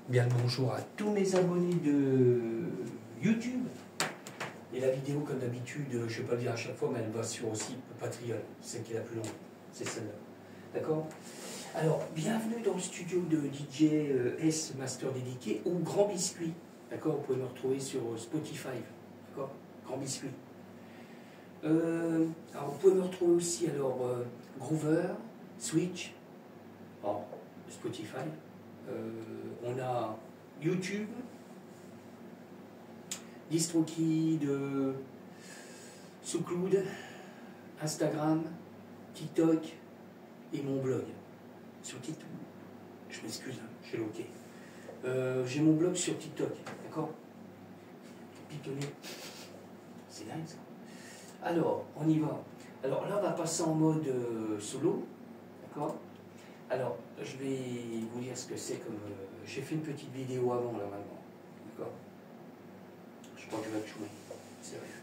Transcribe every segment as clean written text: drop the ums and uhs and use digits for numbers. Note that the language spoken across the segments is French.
Bien le bonjour à tous mes abonnés de YouTube. Et la vidéo, comme d'habitude, je ne vais pas le dire à chaque fois, mais elle va sur aussi Patreon, celle qui est la plus longue, c'est celle-là. D'accord? Alors, bienvenue dans le studio de DJ S Master Dédié ou Grand Biscuit. D'accord? Vous pouvez me retrouver sur Spotify. D'accord? Grand Biscuit. Alors, vous pouvez me retrouver aussi, alors, Groover, Switch, alors, Spotify. On a YouTube, DistroKid, SoundCloud, Instagram, TikTok et mon blog sur TikTok. Je m'excuse, hein, j'ai loqué. J'ai mon blog sur TikTok, d'accord? Pitonné. C'est dingue ça. Alors, on y va. Alors là, on va passer en mode solo, d'accord? Alors, je vais vous dire ce que c'est comme... j'ai fait une petite vidéo avant, là, maintenant. D'accord? Je crois que je vais chouer. Sérieux.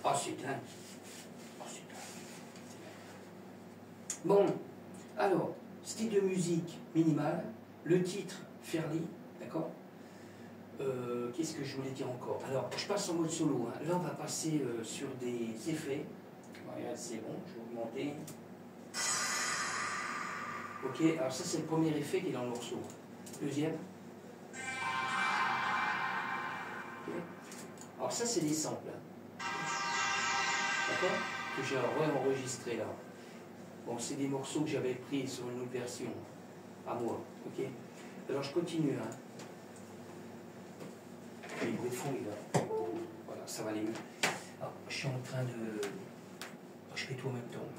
Ah, c'est dingue. Ah, c'est dingue. Bon, alors, style de musique minimal. Le titre, Fairly, d'accord? Qu'est-ce que je voulais dire encore? Alors, je passe en mode solo. Hein. Là, on va passer sur des effets. Regarde, c'est bon, je vais augmenter. Ok, alors ça, c'est le premier effet qui est dans le morceau. Deuxième. Okay. Alors ça, c'est des samples. D'accord? Que j'ai re-enregistré là. Bon, c'est des morceaux que j'avais pris sur une autre version. À moi. Ok? Alors, je continue. Hein. Les bruits de fond, il va. Voilà, ça va aller mieux. Alors, je suis en train de... Je fais tout en même temps.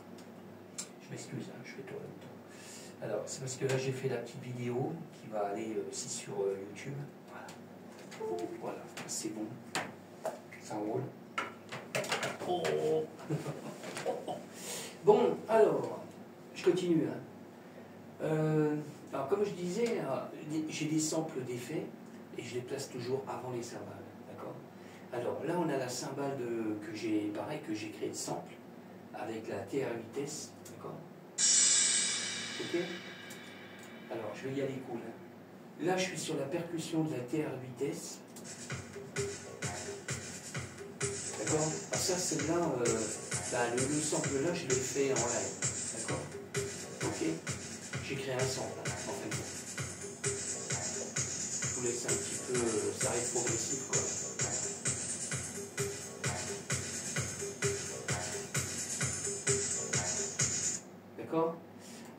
Je m'excuse, hein, je fais tout en même temps. Alors, c'est parce que là, j'ai fait la petite vidéo qui va aller aussi sur YouTube. Voilà. Voilà, c'est bon. Ça roule. Oh. Bon, alors, je continue. Hein. Alors, comme je disais, j'ai des samples d'effets et je les place toujours avant les cymbales. D'accord? Alors, là, on a la cymbale que j'ai créé de sample avec la TR vitesse. D'accord? Ok? Alors, je vais y aller cool. Hein. Là, je suis sur la percussion de la TR vitesse. D'accord? Ah, ça, celle-là, le sample là, je l'ai fait en live. D'accord? Ok? J'ai créé un sample, hein, en fait. Je vous laisse un petit peu, ça arrive progressif, quoi. D'accord?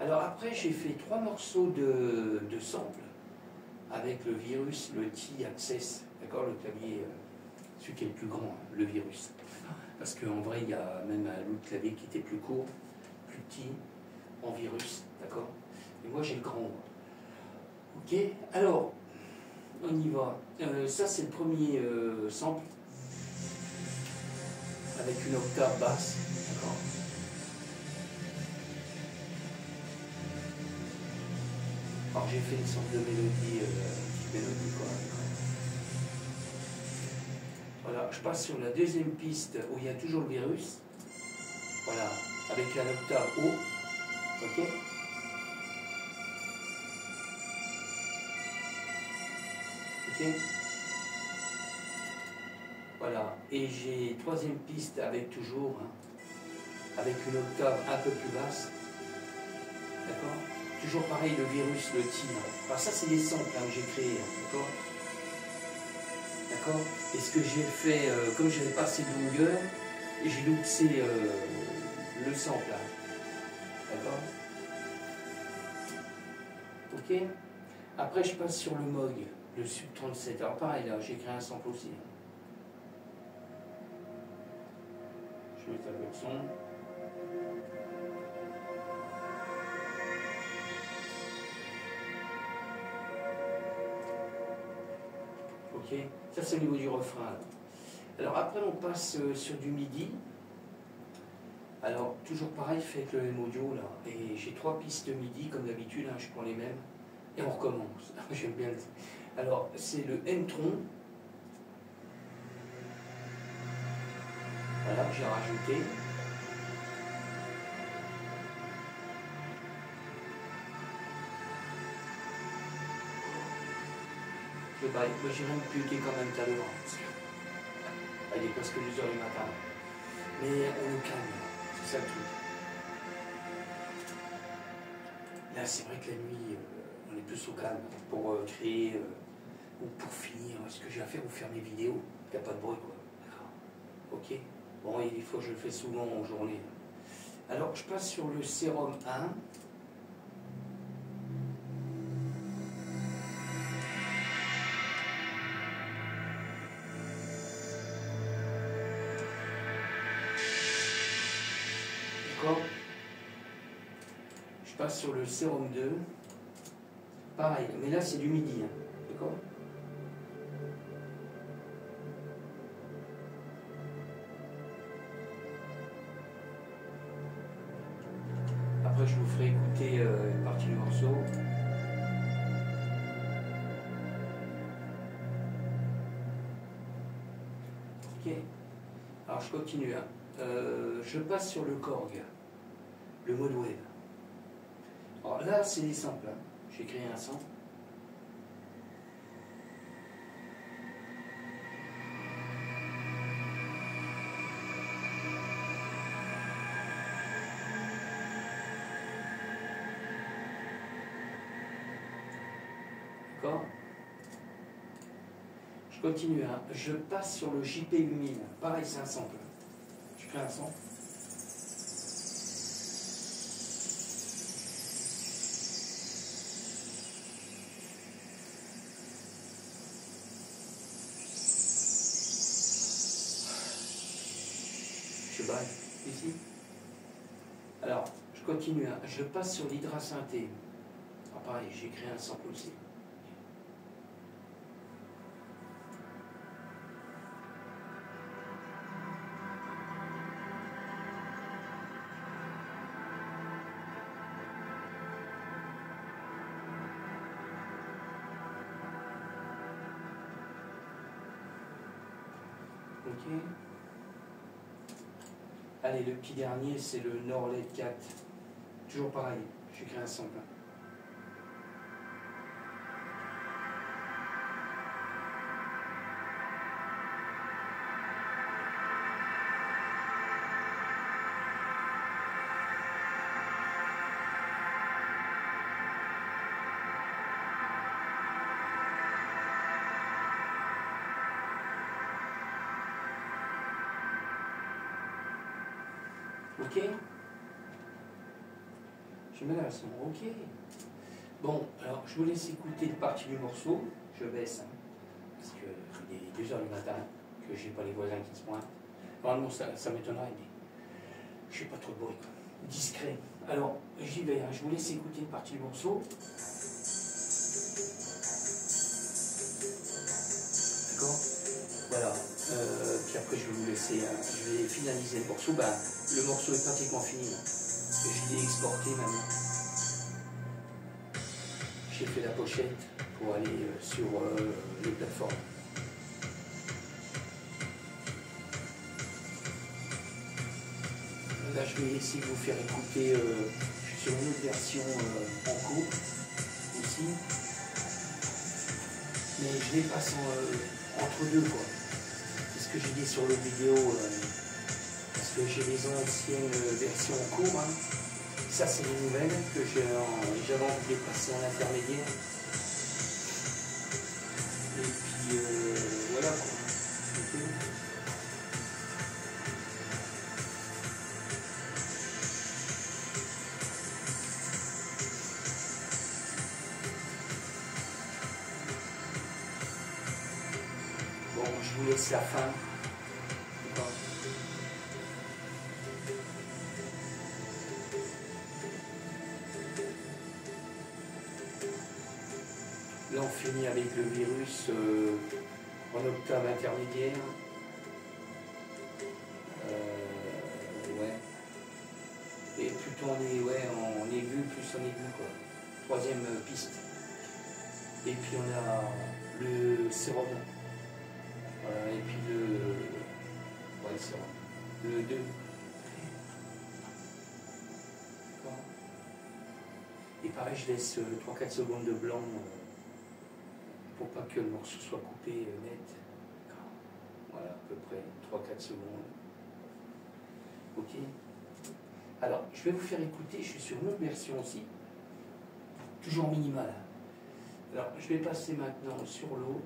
Alors après, j'ai fait 3 morceaux de sample avec le virus, le T-Access, d'accord? Le clavier, celui qui est le plus grand, hein, le virus. Parce qu'en vrai, il y a même un autre clavier qui était plus court, plus petit, en virus, d'accord? Et moi, j'ai le grand. Ok? Alors, on y va. Ça, c'est le premier sample avec une octave basse, d'accord? Alors j'ai fait une sorte de mélodie, petite mélodie quoi. Voilà, je passe sur la deuxième piste où il y a toujours le virus. Voilà, avec un octave haut. Ok? Ok? Voilà, et j'ai troisième piste avec toujours, hein, avec une octave un peu plus basse. D'accord? Toujours pareil, le virus, le tir. Alors ça, c'est des samples hein, que j'ai créés, hein, d'accord? D'accord? Et ce que j'ai fait, comme je n'avais pas assez de longueur, j'ai loupé le sample là. D'accord? Ok? Après, je passe sur le Moog, le Sub 37. Alors pareil, là, j'ai créé un sample aussi. Je vais mettre le son. Ok, ça c'est au niveau du refrain. Là. Alors après on passe sur du MIDI. Alors toujours pareil, fait avec le même audio là. Et j'ai 3 pistes MIDI comme d'habitude, hein, je prends les mêmes. Et on recommence. J'aime bien. Alors c'est le M-Tron. Voilà, j'ai rajouté. Je vais moi j'ai même pioté quand même tout à l'heure. Il est presque 2 heures du matin. Mais on le calme, c'est ça le truc. Là, c'est vrai que la nuit, on est plus au calme pour créer ou pour finir ce que j'ai à faire ou faire mes vidéos. Il n'y a pas de bruit, quoi. D'accord. Ok. Bon, il faut que je le fais souvent en journée. Alors, je passe sur le sérum 1. D'accord. Je passe sur le sérum 2. Pareil, mais là c'est du midi. Hein. D'accord. Après, je vous ferai écouter une partie du morceau. Ok. Alors, je continue. Hein. Je passe sur le Korg, le mode web. Alors là, c'est simple. Hein. J'ai créé un son. D'accord. Je continue. Hein. Je passe sur le JP8000. Pareil, c'est un sample. Je crée un son. Je balle ici. Alors, je continue. Hein. Je passe sur l'hydrasynthé. Ah, pareil, j'ai créé un sample aussi. Ok. Allez, le petit dernier, c'est le Norled 4. Toujours pareil, j'ai créé un sample. Ok. Je mets la son. Ok. Bon, alors je vous laisse écouter une partie du morceau. Je baisse, hein, parce qu'il est 2 heures du matin, que j'ai pas les voisins qui se pointent. Normalement, ça m'étonnerait, mais je fais pas trop de bruit, quoi. Discret. Alors, j'y vais, hein. Je vous laisse écouter une partie du morceau. D'accord. Voilà. Puis après, je vais vous laisser, hein, je vais finaliser le morceau. Ben, le morceau est pratiquement fini. Hein. Je l'ai exporté maintenant. J'ai fait la pochette pour aller sur les plateformes. Là, je vais essayer de vous faire écouter. Je suis sur une autre version en cours aussi. Mais je les passe entre deux, quoi. C'est ce que j'ai dit sur le vidéo. Parce que j'ai les anciennes versions en cours. Hein. Ça, c'est les nouvelles que j'avais envie de les passer en intermédiaire. Et puis, voilà, quoi. Okay. Bon, je vous laisse la fin. Là, on finit avec le virus en octave intermédiaire. Ouais. Et plutôt on est en aigu, plus en aigu, quoi. Troisième piste. Et puis on a le sérum. Voilà, et puis le sérum. Le 2. Et pareil, je laisse 3-4 secondes de blanc. pour pas que le morceau soit coupé net. Voilà, à peu près 3-4 secondes. Ok. Alors, je vais vous faire écouter, je suis sur une autre version aussi, toujours minimale. Alors, je vais passer maintenant sur l'autre.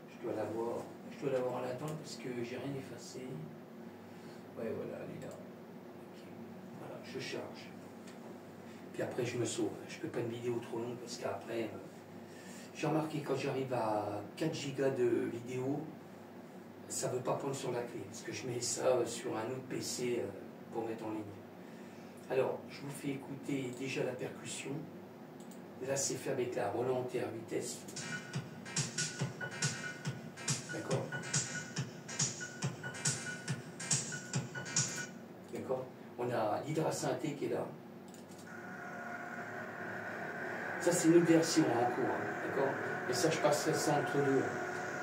Je dois l'avoir là-dedans parce que j'ai rien effacé. Ouais, voilà, elle est là. Okay. Voilà, je charge. Puis après, je me sauve. Je ne fais pas une vidéo trop longue parce qu'après, j'ai remarqué quand j'arrive à 4 Go de vidéo, ça ne veut pas prendre sur la clé. Parce que je mets ça sur un autre PC pour mettre en ligne. Alors, je vous fais écouter déjà la percussion. Là, c'est fait avec la Roland TR vitesse. D'accord? D'accord? On a l'Hydra Synthé qui est là. Ça, c'est une autre version en cours. D'accord? Et ça, je passerai ça entre deux.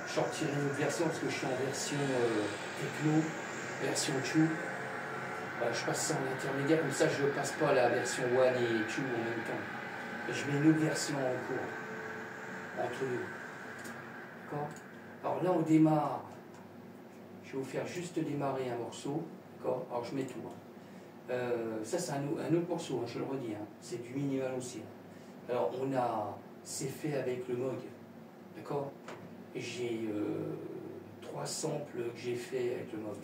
Je sortirai une autre version parce que je suis en version techno, version Chou. Je passe ça en intermédiaire, comme ça, je ne passe pas la version One et Chou en même temps. Et je mets une autre version en cours. Entre deux. D'accord? Alors là, on démarre. Je vais vous faire juste démarrer un morceau. D'accord? Alors je mets tout. Ça, c'est un autre morceau, je le redis. C'est du minimal aussi. Alors, c'est fait avec le Moog. D'accord? Et j'ai 3 samples que j'ai fait avec le Moog.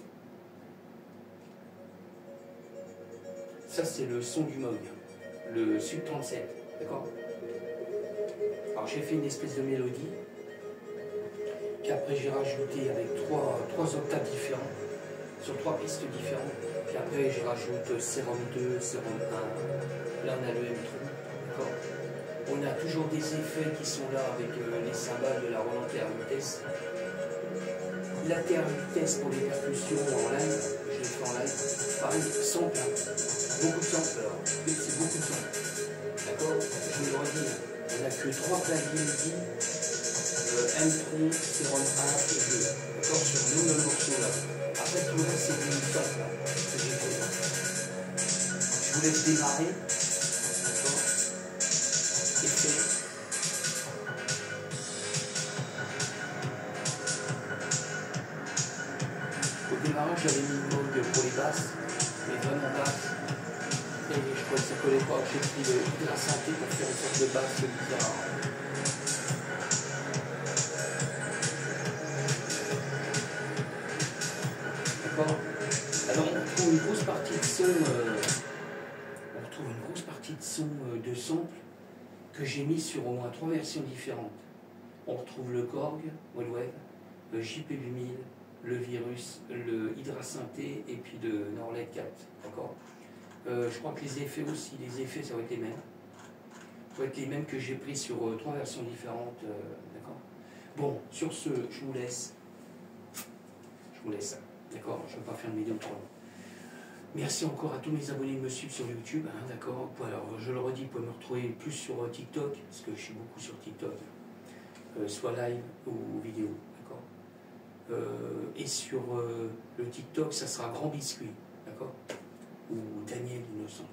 Ça, c'est le son du Moog. Le Sub 37. D'accord? Alors, j'ai fait une espèce de mélodie. Puis après, j'ai rajouté avec 3 octaves différents, sur 3 pistes différentes. Puis après, je rajoute Serum 2, Serum 1. Là, on a le M3. D'accord? On a toujours des effets qui sont là avec les cymbales de la Roland TR vitesse. La TR vitesse pour les percussions en live, je l'ai fait en live. Pareil, sample, beaucoup de samples. C'est beaucoup de samples. D'accord? Je vous le redis, on n'a que 3 claviers MIDI. M3, Serum 1 et 2. D'accord, sur le même morceau là. Après tout le reste c'est du top là, que j'ai fait. Je vous laisse démarrer. D'accord. Et fait. Au démarrage j'avais mis le mode pour les basses, mais vraiment basses. Et je crois que ça collait pas. J'ai pris de la santé pour faire une sorte de basse bizarre. Alors on retrouve une grosse partie de son, de sample que j'ai mis sur au moins 3 versions différentes. On retrouve le Korg, Wellwave, le JP8000, le Virus, le Hydra Synthé et puis le Norled 4. D'accord. Je crois que les effets aussi, ça va être les mêmes. Ça va être les mêmes que j'ai pris sur 3 versions différentes. D'accord. Bon, sur ce, je vous laisse. D'accord, je ne vais pas faire une vidéo trop longue. Merci encore à tous mes abonnés de me suivre sur YouTube. D'accord. Alors, je le redis, vous pouvez me retrouver plus sur TikTok, parce que je suis beaucoup sur TikTok, soit live ou vidéo. D'accord. Et sur le TikTok, ça sera Grand Biscuit. D'accord. Ou Daniel Innocent.